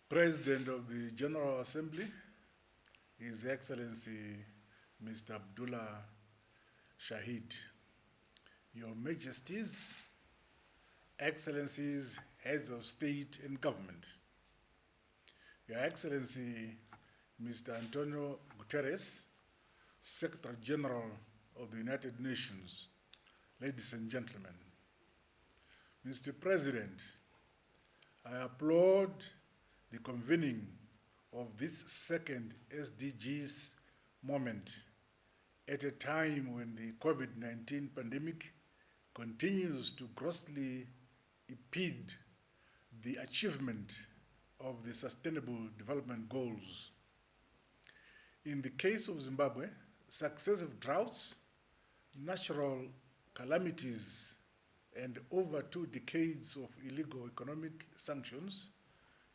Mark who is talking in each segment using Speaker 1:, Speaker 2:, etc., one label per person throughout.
Speaker 1: President of the General Assembly, His Excellency Mr. Abdullah Shahid, Your Majesties, Excellencies, Heads of State and Government, Your Excellency Mr. Antonio Guterres, Secretary General of the United Nations, ladies and gentlemen. Mr. President, I applaud the convening of this second SDGs moment at a time when the COVID-19 pandemic continues to grossly impede the achievement of the Sustainable Development Goals. In the case of Zimbabwe, successive droughts, natural calamities, and over 2 decades of illegal economic sanctions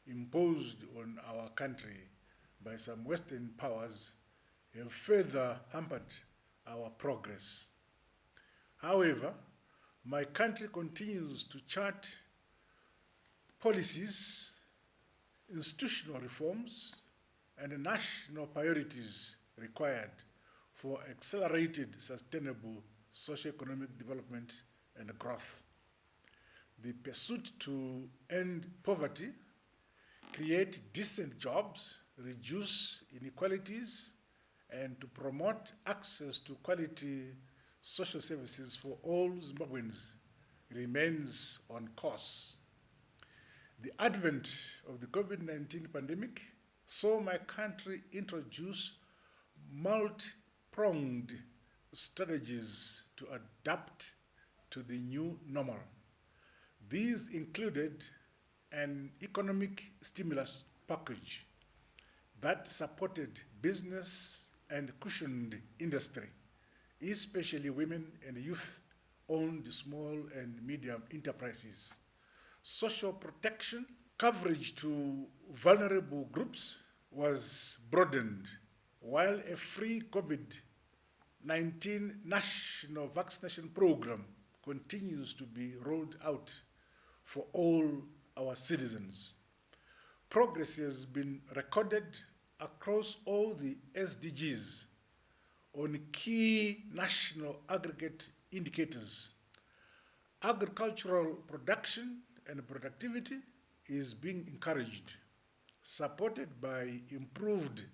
Speaker 1: imposed on our country by some Western powers have further hampered our progress. However, my country continues to chart policies, institutional reforms, and national priorities required for accelerated sustainable socio-economic development and growth. The pursuit to end poverty, create decent jobs, reduce inequalities, and to promote access to quality social services for all Zimbabweans remains on course. The advent of the COVID-19 pandemic saw my country introduce multi-pronged strategies to adapt to the new normal. These included an economic stimulus package that supported business and cushioned industry, especially women and youth-owned small and medium enterprises. Social protection coverage to vulnerable groups was broadened, while a free COVID-19 national vaccination program continues to be rolled out for all our citizens. Progress has been recorded across all the SDGs on key national aggregate indicators. Agricultural production and productivity is being encouraged, supported by improved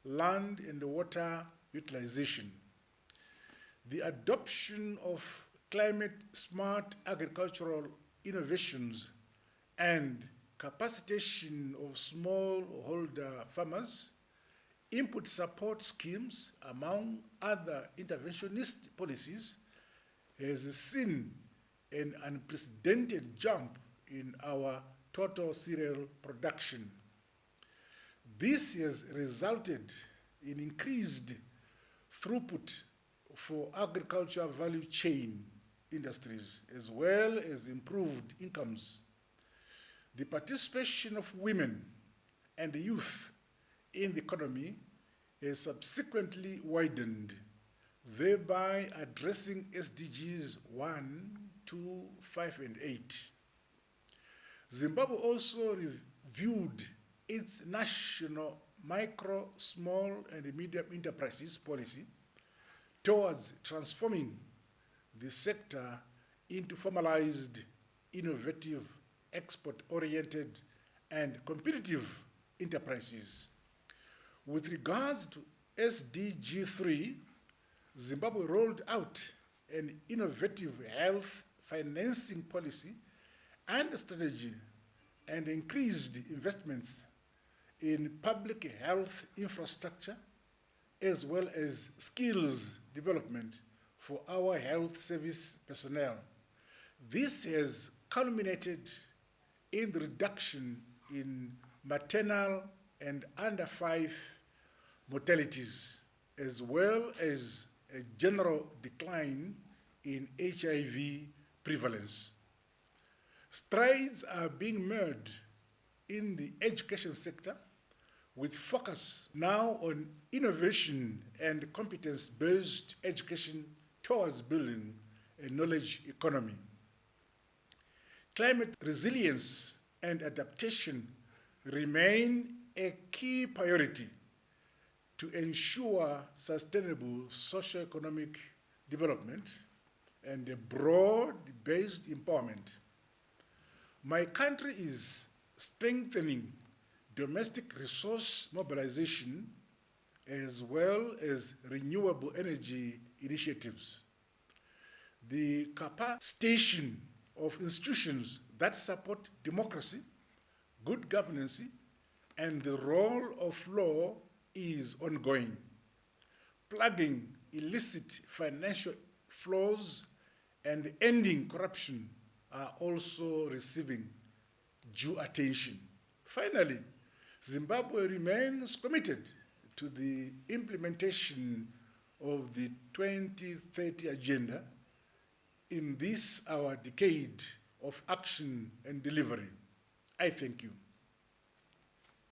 Speaker 1: land and water utilization. The adoption of climate-smart agricultural innovations and capacitation of smallholder farmers, input support schemes, among other interventionist policies, has seen an unprecedented jump in our total cereal production. This has resulted in increased throughput for agriculture value chain industries, as well as improved incomes. The participation of women and youth in the economy has subsequently widened, thereby addressing SDGs 1, 2, 5, and 8. Zimbabwe also reviewed its national micro, small, and medium enterprises policy towards transforming the sector into formalized, innovative, export-oriented, and competitive enterprises. With regards to SDG 3, Zimbabwe rolled out an innovative health financing policy and strategy and increased investments in public health infrastructure as well as skills development for our health service personnel. This has culminated in the reduction in maternal and under 5 mortalities, as well as a general decline in HIV prevalence. Strides are being made in the education sector, with focus now on innovation and competence-based education towards building a knowledge economy. Climate resilience and adaptation remain a key priority to ensure sustainable socio-economic development and a broad-based empowerment. My country is strengthening domestic resource mobilization as well as renewable energy initiatives. The capacitation of institutions that support democracy, good governance, and the rule of law is ongoing. Plugging illicit financial flows and ending corruption are also receiving due attention. Finally, Zimbabwe remains committed to the implementation of the 2030 Agenda in this our decade of action and delivery. I thank you.